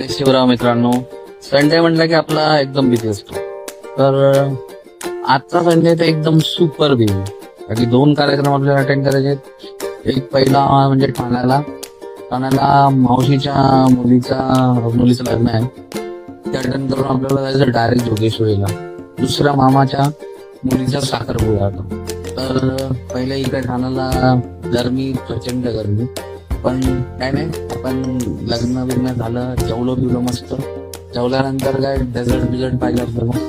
शिवराव मित्रांनो, संडे म्हटलं की आपला एकदम बिझी असतो. तर आजचा संडे तर एकदम सुपर बिझी. बाकी 2 कार्यक्रम आपल्याला अटेंड करायचे आहेत. एक पहिला म्हणजे ठाण्याला मावशीच्या मुलीचं लग्न आहे. ते अटेंड करून आपल्याला जायचं डायरेक्ट जोगेश्वरीला. दुसऱ्या मामाच्या मुलीचा साखरपुडा होता. तर पहिल्या इकडे ठाण्याला गरमी, प्रचंड गरमी. पण काय नाही, आपण लग्न बिग्न झालं, जेवलो बिवलो मस्त. जेवल्यानंतर काय डेझर्ट पाहिजे आपल्याला.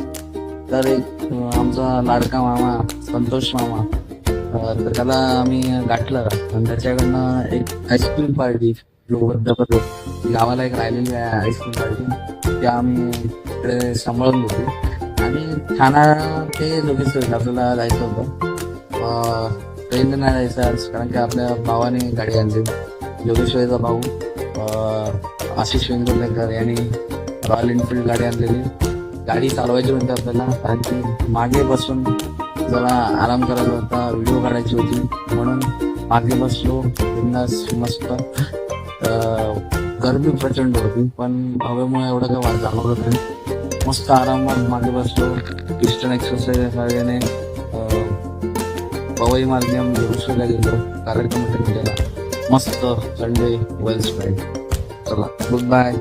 तर एक आमचा लाडका मामा संतोष मामा, तर त्याला आम्ही गाठलं आणि त्याच्याकडनं एक आईस्क्रीम पार्टी गावाला एक राहिलेली आहे आईस्क्रीम पार्टी, त्या आम्ही इकडे सांभाळून घेतली. आणि ठाणा ते जोगेश्वरी आपल्याला जायचं होतं. ट्रेनने नाही जायचं आज, कारण की आपल्या भावाने गाडी आणली. जोगेश्वरीचा भाऊ आशिष वेंगुर्लेकर यांनी रॉयल एनफिल्ड गाडी आणलेली. गाडी चालवायची होती आपल्याला, कारण की मागे बसून जरा आराम करायचा होता, व्हिडिओ काढायची होती, म्हणून मागे बसलो बिंदास मस्त. गरमी प्रचंड होती, पण हवेमुळे एवढं काय वाट जाणवलं नाही. मस्त आरामात मागे बसलो. ईस्टर्न एक्सप्रेस गाडीने पवई मार्गे आम्ही जोगेश्वरीला गेलो, कार्यक्रम अटेंड केला. मस्त संडे वेल स्पेंड. चला, गुड बाय.